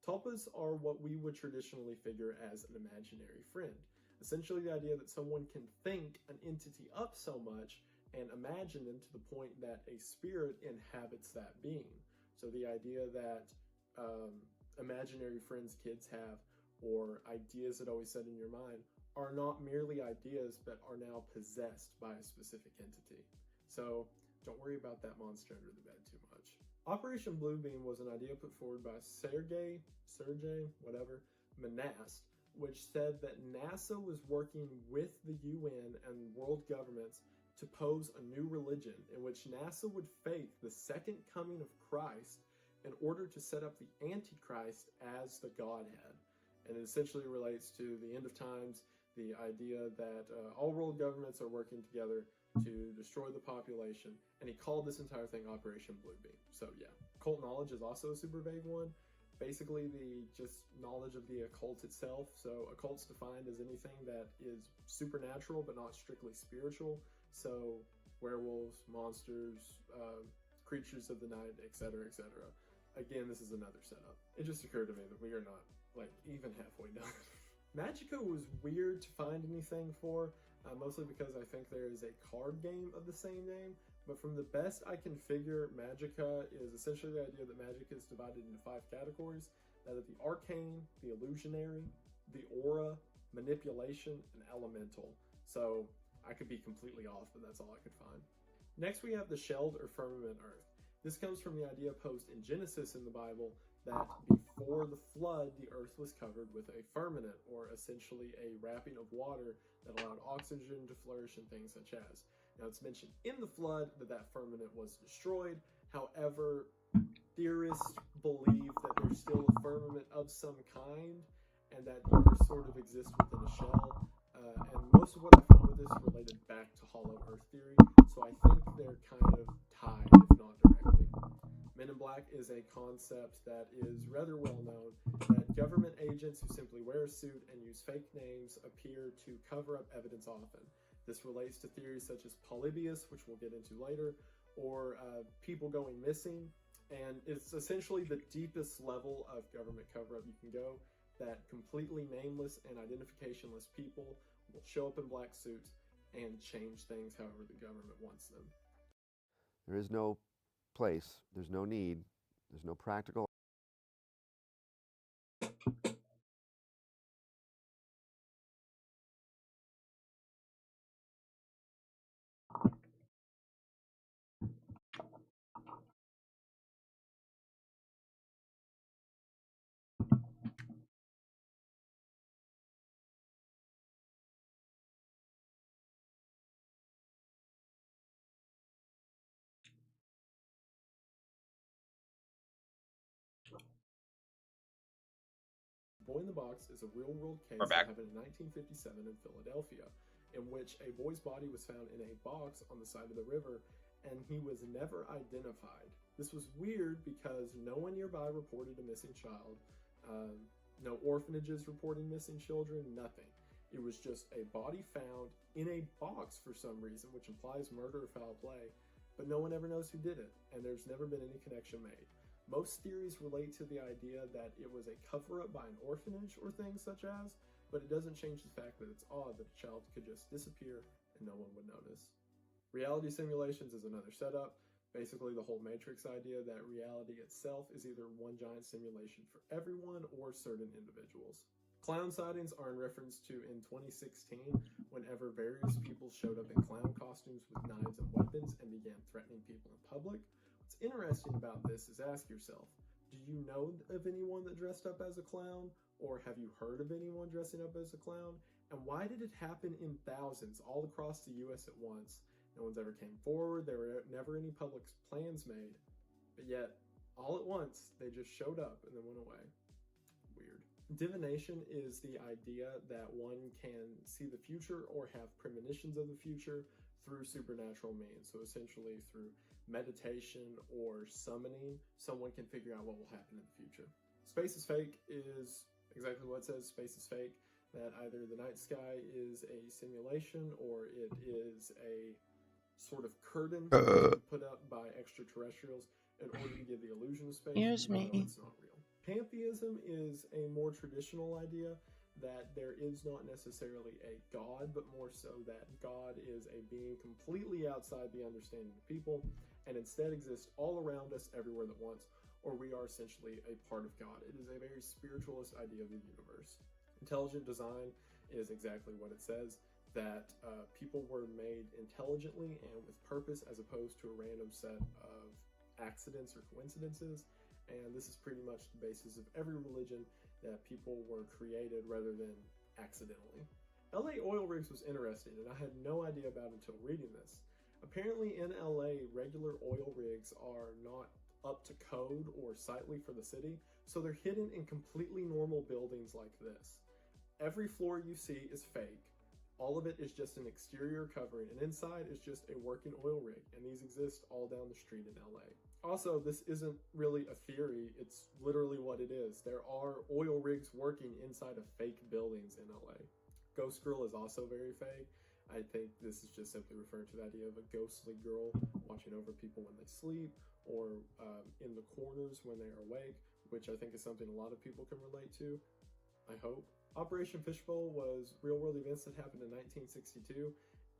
S7: Tulpas are what we would traditionally figure as an imaginary friend. Essentially the idea that someone can think an entity up so much and imagine them to the point that a spirit inhabits that being. So the idea that imaginary friends kids have, or ideas that always set in your mind, are not merely ideas, but are now possessed by a specific entity. So don't worry about that monster under the bed too much. Operation Bluebeam was an idea put forward by Sergey, Manast, which said that NASA was working with the UN and world governments to pose a new religion in which NASA would fake the second coming of Christ in order to set up the Antichrist as the Godhead. And it essentially relates to the end of times, The idea that all world governments are working together to destroy the population, and he called this entire thing Operation Bluebeam. So yeah, occult knowledge is also a super vague one. Basically, the just knowledge of the occult itself. So occult's defined as anything that is supernatural but not strictly spiritual. So werewolves, monsters, creatures of the night, etc., etc. Again, this is another setup. It just occurred to me that we are not like even halfway done. Magica was weird to find anything for, mostly because I think there is a card game of the same name. But from the best I can figure, Magica is essentially the idea that magic is divided into 5 categories. That is the arcane, the illusionary, the aura, manipulation, and elemental. So I could be completely off, but that's all I could find. Next we have the shelled or firmament earth. This comes from the idea posed in Genesis in the Bible that before the flood, the earth was covered with a firmament, or essentially a wrapping of water that allowed oxygen to flourish and things such as. Now, it's mentioned in the flood that that firmament was destroyed. However, theorists believe that there's still a firmament of some kind and that the earth sort of exists within a shell. And most of what I found with this related back to hollow earth theory, so I think they're kind of tied, if not directly. Men in Black is a concept that is rather well known, that government agents who simply wear a suit and use fake names appear to cover up evidence often. This relates to theories such as Polybius, which we'll get into later, or people going missing, and it's essentially the deepest level of government cover-up you can go, that completely nameless and identificationless people will show up in black suits and change things however the government wants them.
S8: There is no place, there's no need, there's no practical
S7: Boy in the Box is a real-world case
S2: We're
S7: that
S2: back.
S7: happened in 1957 in Philadelphia, in which a boy's body was found in a box on the side of the river, and he was never identified. This was weird because no one nearby reported a missing child, no orphanages reporting missing children, nothing. It was just a body found in a box for some reason, which implies murder or foul play, but no one ever knows who did it, and there's never been any connection made. Most theories relate to the idea that it was a cover-up by an orphanage or things such as, but it doesn't change the fact that it's odd that a child could just disappear and no one would notice. Reality simulations is another setup. Basically the whole Matrix idea that reality itself is either one giant simulation for everyone or certain individuals. Clown sightings are in reference to in 2016, whenever various people showed up in clown costumes with knives and weapons and began threatening people in public. What's interesting about this is ask yourself, do you know of anyone that dressed up as a clown? Or have you heard of anyone dressing up as a clown? And why did it happen in thousands all across the US at once? No one's ever came forward, there were never any public plans made, but yet, all at once, they just showed up and then went away. Weird. Divination is the idea that one can see the future or have premonitions of the future through supernatural means. So essentially through meditation or summoning, someone can figure out what will happen in the future. Space is fake is exactly what it says. Space is fake. That either the night sky is a simulation or it is a sort of curtain put up by extraterrestrials in order to give the illusion of space,
S2: Here's
S7: even though
S2: me.
S7: it's not real. Pantheism is a more traditional idea that there is not necessarily a God, but more so that God is a being completely outside the understanding of people and instead exists all around us everywhere at once, or we are essentially a part of God. It is a very spiritualist idea of the universe. Intelligent design is exactly what it says, that people were made intelligently and with purpose as opposed to a random set of accidents or coincidences. And this is pretty much the basis of every religion, that people were created rather than accidentally. LA oil rigs was interesting, and I had no idea about it until reading this. Apparently in LA, regular oil rigs are not up to code or sightly for the city, so they're hidden in completely normal buildings like this. Every floor you see is fake. All of it is just an exterior covering, and inside is just a working oil rig, and these exist all down the street in LA. Also, this isn't really a theory, it's literally what it is. There are oil rigs working inside of fake buildings in LA. Ghost Girl is also very fake. I think this is just simply referring to the idea of a ghostly girl watching over people when they sleep, or in the corners when they are awake, which I think is something a lot of people can relate to, I hope. Operation Fishbowl was real-world events that happened in 1962,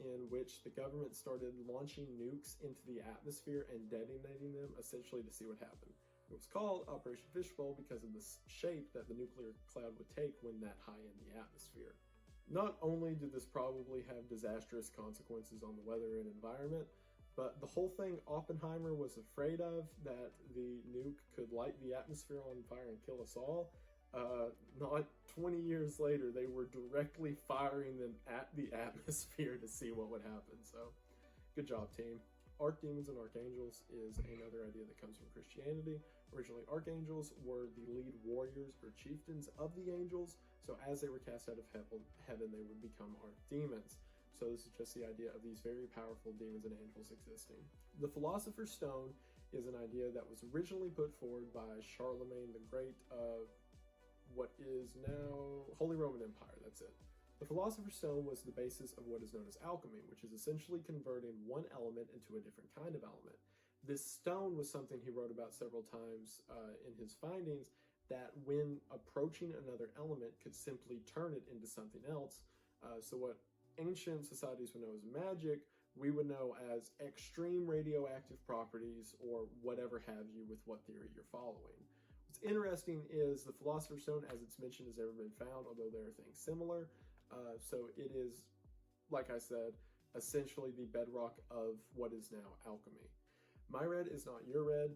S7: in which the government started launching nukes into the atmosphere and detonating them, essentially to see what happened. It was called Operation Fishbowl because of the shape that the nuclear cloud would take when that high in the atmosphere. Not only did this probably have disastrous consequences on the weather and environment, but the whole thing Oppenheimer was afraid of, that the nuke could light the atmosphere on fire and kill us all, not 20 years later, they were directly firing them at the atmosphere to see what would happen. So, good job, team. Archdemons and Archangels is another idea that comes from Christianity. Originally, Archangels were the lead warriors or chieftains of the angels, so as they were cast out of heaven, they would become Archdemons. So this is just the idea of these very powerful demons and angels existing. The Philosopher's Stone is an idea that was originally put forward by Charlemagne the Great of what is now Holy Roman Empire, that's it. The Philosopher's Stone was the basis of what is known as alchemy, which is essentially converting one element into a different kind of element. This stone was something he wrote about several times in his findings, that when approaching another element could simply turn it into something else. So what ancient societies would know as magic, we would know as extreme radioactive properties, or whatever have you with what theory you're following. What's interesting is the Philosopher's Stone, as it's mentioned, has never been found, although there are things similar. So it is, like I said, essentially the bedrock of what is now alchemy. My Red is Not Your Red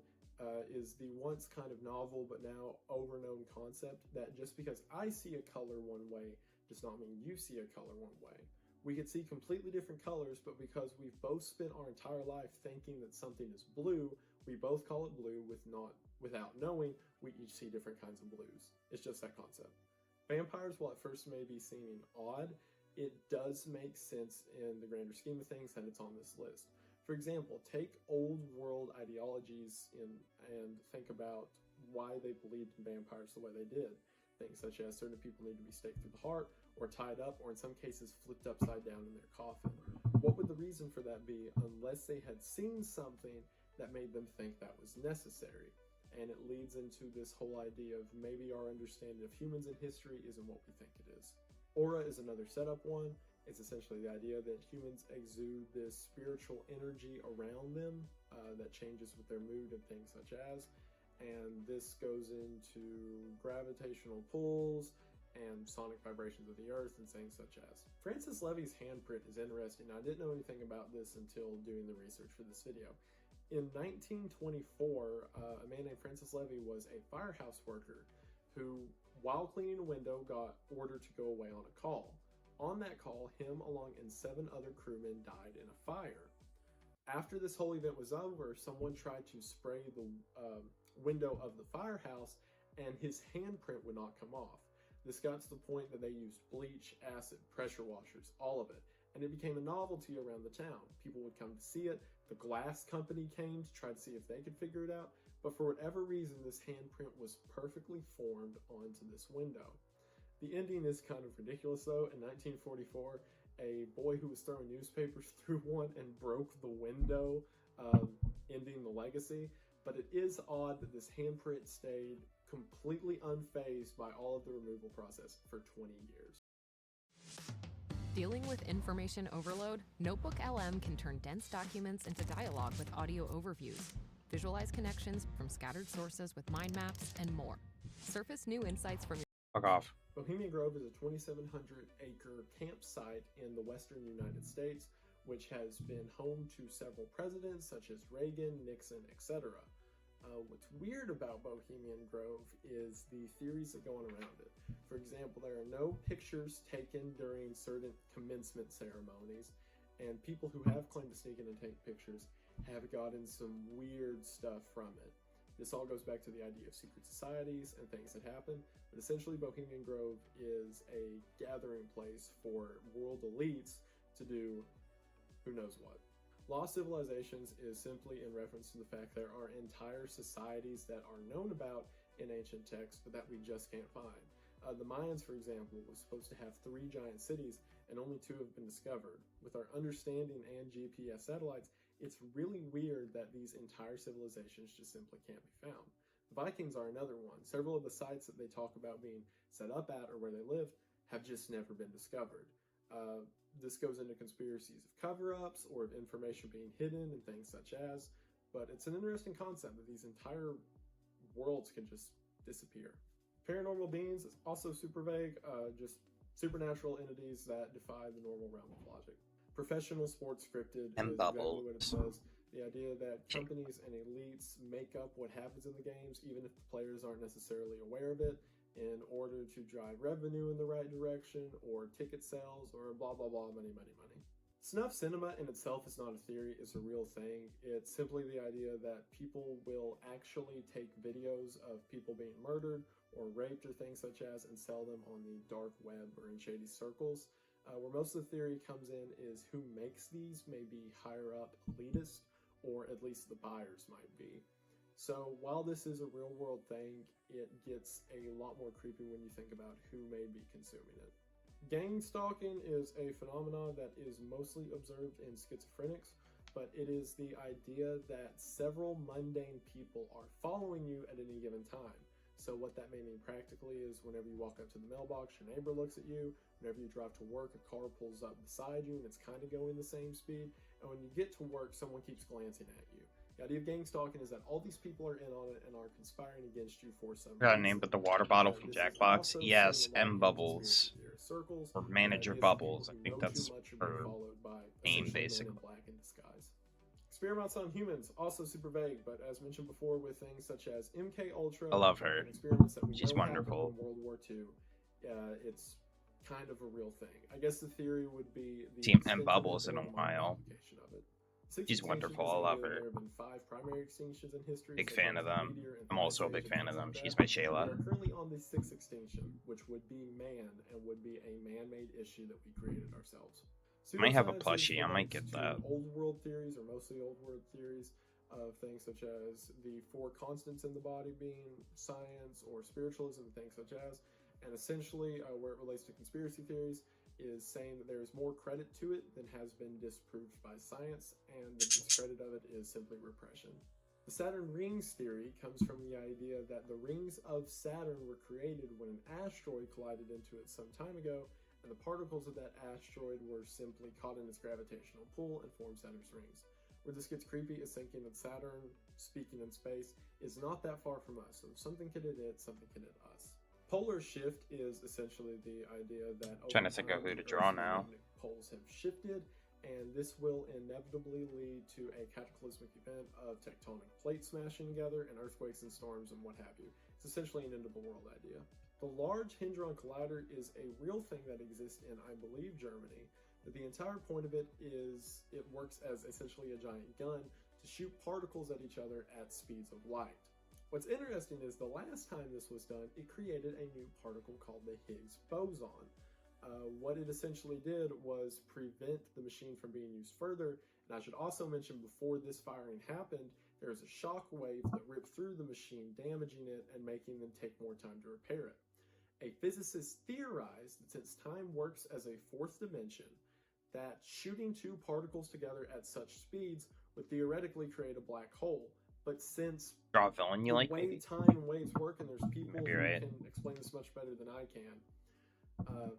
S7: is the once kind of novel but now overknown concept that just because I see a color one way does not mean you see a color one way. We could see completely different colors, but because we've both spent our entire life thinking that something is blue, we both call it blue without knowing we each see different kinds of blues. It's just that concept. Vampires, while at first may be seeming odd, it does make sense in the grander scheme of things that it's on this list. For example, take old world ideologies and think about why they believed in vampires the way they did. Things such as certain people need to be staked through the heart, or tied up, or in some cases flipped upside down in their coffin. What would the reason for that be unless they had seen something that made them think that was necessary? And it leads into this whole idea of maybe our understanding of humans in history isn't what we think it is. Aura is another setup one. It's essentially the idea that humans exude this spiritual energy around them that changes with their mood and things such as. And this goes into gravitational pulls and sonic vibrations of the earth and things such as. Francis Levy's handprint is interesting. I didn't know anything about this until doing the research for this video. In 1924, a man named Francis Levy was a firehouse worker who, while cleaning a window, got ordered to go away on a call. On that call, him along and 7 other crewmen died in a fire. After this whole event was over, someone tried to spray the window of the firehouse, and his handprint would not come off. This got to the point that they used bleach, acid, pressure washers, all of it, and it became a novelty around the town. People would come to see it. The glass company came to try to see if they could figure it out, but for whatever reason, this handprint was perfectly formed onto this window. The ending is kind of ridiculous though. In 1944, a boy who was throwing newspapers through one and broke the window, ending the legacy. But it is odd that this handprint stayed completely unfazed by all of the removal process for 20 years.
S11: Dealing with information overload? Notebook LM can turn dense documents into dialogue with audio overviews, visualize connections from scattered sources with mind maps, and more. Surface new insights from your...
S2: Fuck off.
S7: Bohemian Grove is a 2,700-acre campsite in the western United States, which has been home to several presidents such as Reagan, Nixon, etc. What's weird about Bohemian Grove is the theories that go on around it. For example, there are no pictures taken during certain commencement ceremonies, and people who have claimed to sneak in and take pictures have gotten some weird stuff from it. This all goes back to the idea of secret societies and things that happen, but essentially Bohemian Grove is a gathering place for world elites to do who knows what. Lost Civilizations is simply in reference to the fact there are entire societies that are known about in ancient texts, but that we just can't find. The Mayans, for example, was supposed to have 3 giant cities, and only 2 have been discovered. With our understanding and GPS satellites, it's really weird that these entire civilizations just simply can't be found. The Vikings are another one. Several of the sites that they talk about being set up at or where they lived have just never been discovered. This goes into conspiracies of cover-ups or of information being hidden and things such as, but it's an interesting concept that these entire worlds can just disappear. Paranormal beings is also super vague, just supernatural entities that defy the normal realm of logic. Professional sports scripted
S2: And
S7: is
S2: bubbles.
S7: exactly what it says. The idea that companies and elites make up what happens in the games, even if the players aren't necessarily aware of it, in order to drive revenue in the right direction, or ticket sales, or blah blah blah, money, money, money. Snuff cinema in itself is not a theory, it's a real thing. It's simply the idea that people will actually take videos of people being murdered or raped or things such as and sell them on the dark web or in shady circles. Where most of the theory comes in is who makes these may be higher up elitist, or at least the buyers might be. So while this is a real world thing, it gets a lot more creepy when you think about who may be consuming it. Gang stalking is a phenomenon that is mostly observed in schizophrenics, but it is the idea that several mundane people are following you at any given time. So what that may mean practically is whenever you walk up to the mailbox, your neighbor looks at you. Whenever you drive to work, a car pulls up beside you and it's kind of going the same speed. And when you get to work, someone keeps glancing at you. The idea of gang stalking is that all these people are in on it and are conspiring against you for some
S2: Got a
S7: reason.
S2: name but the water bottle from
S7: This is
S2: Jackbox.
S7: also
S2: Yes,
S7: seen a lot
S2: M
S7: in
S2: Bubbles.
S7: conspiracy theory circles,
S2: Or
S7: the
S2: Manager
S7: idea that
S2: Bubbles. I
S7: people who
S2: think
S7: know
S2: that's
S7: too much are being
S2: her
S7: followed by
S2: name,
S7: essentially men in
S2: basically.
S7: black in disguise. Experiments on humans, also super vague, but as mentioned before with things such as MK Ultra
S2: I love her.
S7: and experiments that we
S2: She's
S7: know happened
S2: wonderful.
S7: in World War II, it's kind of a real thing. I guess the theory would be the
S2: Seen M
S7: extent of
S2: Bubbles
S7: it
S2: in
S7: or
S2: a
S7: the
S2: while.
S7: application of it. Six
S2: She's
S7: extinctions
S2: wonderful.
S7: is
S2: I
S7: the
S2: love
S7: idea that
S2: her.
S7: There have been 5 primary extinctions in history.
S2: Big
S7: such
S2: fan
S7: as
S2: of them.
S7: meteor and
S2: I'm also a
S7: ice
S2: big
S7: age
S2: fan
S7: and
S2: of
S7: things
S2: them.
S7: like
S2: She's
S7: that.
S2: my Shayla.
S7: We are currently on the 6th extinction, which would be man and would be a man-made issue that we created ourselves.
S2: I might have a
S7: Pseudosciences
S2: plushie. I might
S7: relates
S2: get
S7: to
S2: that.
S7: old world theories, or mostly old world theories, of things such as the 4 constants in the body being science or spiritualism, things such as. And essentially, where it relates to conspiracy theories, is saying that there is more credit to it than has been disproved by science, and the discredit of it is simply repression. The Saturn rings theory comes from the idea that the rings of Saturn were created when an asteroid collided into it some time ago, and the particles of that asteroid were simply caught in its gravitational pull and formed Saturn's rings. Where this gets creepy is thinking that Saturn, speaking in space, is not that far from us. So if something can hit it, something can hit us. Polar shift is essentially the idea that
S2: Trying to think of who to draw now.
S7: Poles have shifted, and this will inevitably lead to a cataclysmic event of tectonic plates smashing together and earthquakes and storms and what have you. It's essentially an end of the world idea. The Large Hadron Collider is a real thing that exists in, I believe, Germany. But the entire point of it is it works as essentially a giant gun to shoot particles at each other at speeds of light. What's interesting is the last time this was done, it created a new particle called the Higgs boson. What it essentially did was prevent the machine from being used further. And I should also mention, before this firing happened, there was a shock wave that ripped through the machine, damaging it and making them take more time to repair it. A physicist theorized that since time works as a 4th dimension, that shooting 2 particles together at such speeds would theoretically create a black hole. But since
S2: Draw a villain you
S7: the
S2: like,
S7: way
S2: maybe?
S7: time and waves work, and there's people
S2: Maybe
S7: who
S2: right.
S7: can explain this much better than I can,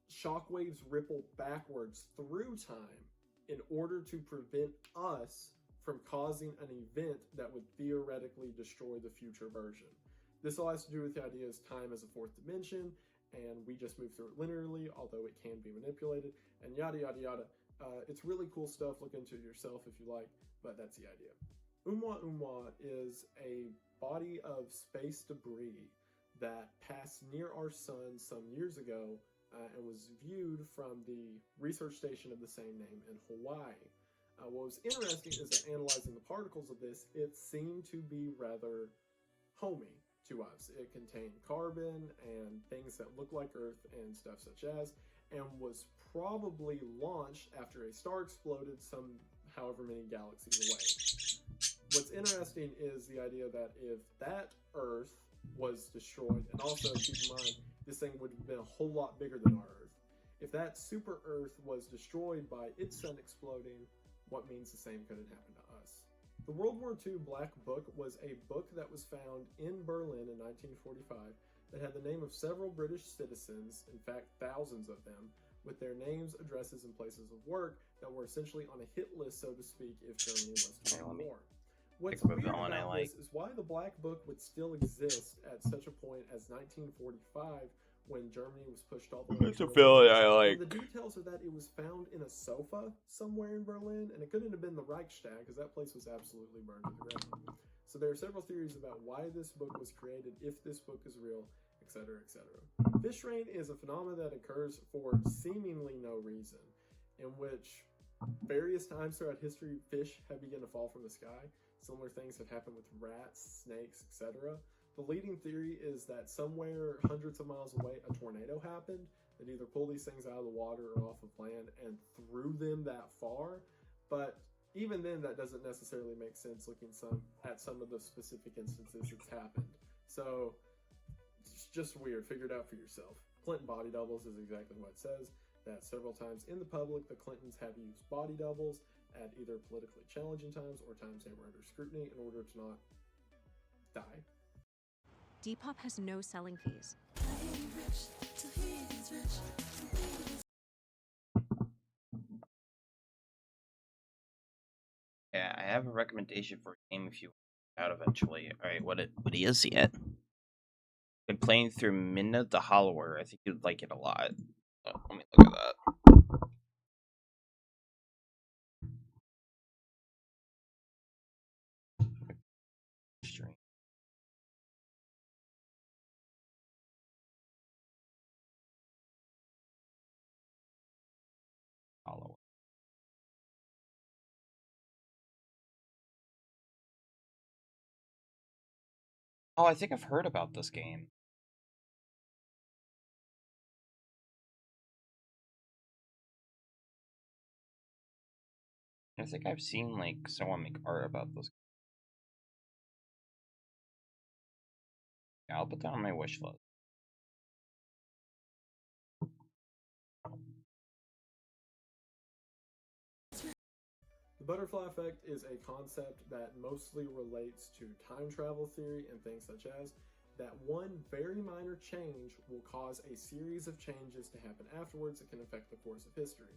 S7: shock waves ripple backwards through time in order to prevent us from causing an event that would theoretically destroy the future version. This all has to do with the idea of time as a 4th dimension, and we just move through it linearly, although it can be manipulated, and yada yada yada. It's really cool stuff. Look into it yourself if you like, but that's the idea. Oumuamua is a body of space debris that passed near our sun some years ago and was viewed from the research station of the same name in Hawaii. What was interesting is that analyzing the particles of this, it seemed to be rather homey to us. It contained carbon and things that look like Earth and stuff such as, and was probably launched after a star exploded some however many galaxies away. What's interesting is the idea that if that Earth was destroyed, and also keep in mind, this thing would have been a whole lot bigger than our Earth. If that super Earth was destroyed by its sun exploding, what means the same couldn't happen to us? The World War II Black Book was a book that was found in Berlin in 1945 that had the name of several British citizens, in fact thousands of them, with their names, addresses, and places of work that were essentially on a hit list, so to speak, if Germany was to win the war. What's weird about this is why the Black Book would still exist at such a point as 1945 when Germany was pushed all the way.
S2: It's a feeling I like.
S7: And the details are that it was found in a sofa somewhere in Berlin, and it couldn't have been the Reichstag because that place was absolutely burned to the ground. So there are several theories about why this book was created, if this book is real, etc., etc. Fish rain is a phenomenon that occurs for seemingly no reason, in which various times throughout history, fish have begun to fall from the sky. Similar things have happened with rats, snakes, etc. The leading theory is that somewhere hundreds of miles away, a tornado happened that either pulled these things out of the water or off of land and threw them that far. But even then, that doesn't necessarily make sense looking at some of the specific instances it's happened. So it's just weird. Figure it out for yourself. Clinton body doubles is exactly what it says. That several times in the public, the Clintons have used body doubles at either politically challenging times or times they were under scrutiny in order to not die.
S12: Depop has no selling fees.
S2: Yeah, I have a recommendation for a game if you want out eventually. Alright, what is it? Been playing through Minna the Hollower. I think you'd like it a lot. So, let me look at that. Stream. Hollower. Oh, I think I've heard about this game. I think I've seen like someone make art about this. Yeah, I'll put that on my wish list.
S7: The butterfly effect is a concept that mostly relates to time travel theory and things such as that one very minor change will cause a series of changes to happen afterwards that can affect the course of history.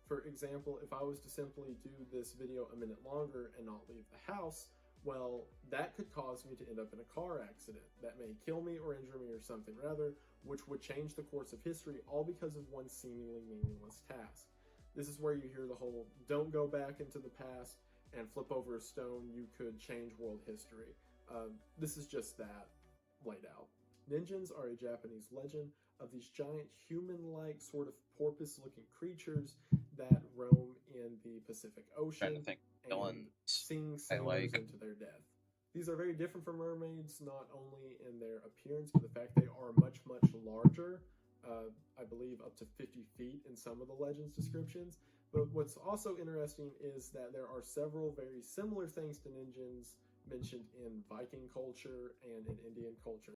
S7: For example, if I was to simply do this video a minute longer and not leave the house, well, that could cause me to end up in a car accident that may kill me or injure me or something rather, which would change the course of history all because of one seemingly meaningless task. This is where you hear the whole, don't go back into the past and flip over a stone, you could change world history. This is just that laid out. Ninjins are a Japanese legend of these giant human-like sort of porpoise-looking creatures that roam in the Pacific Ocean and sing sailors into their death. These are very different from mermaids, not only in their appearance, but the fact they are much, much larger. I believe up to 50 feet in some of the legends descriptions. But what's also interesting is that there are several very similar things to ninjas mentioned in Viking culture and in Indian culture.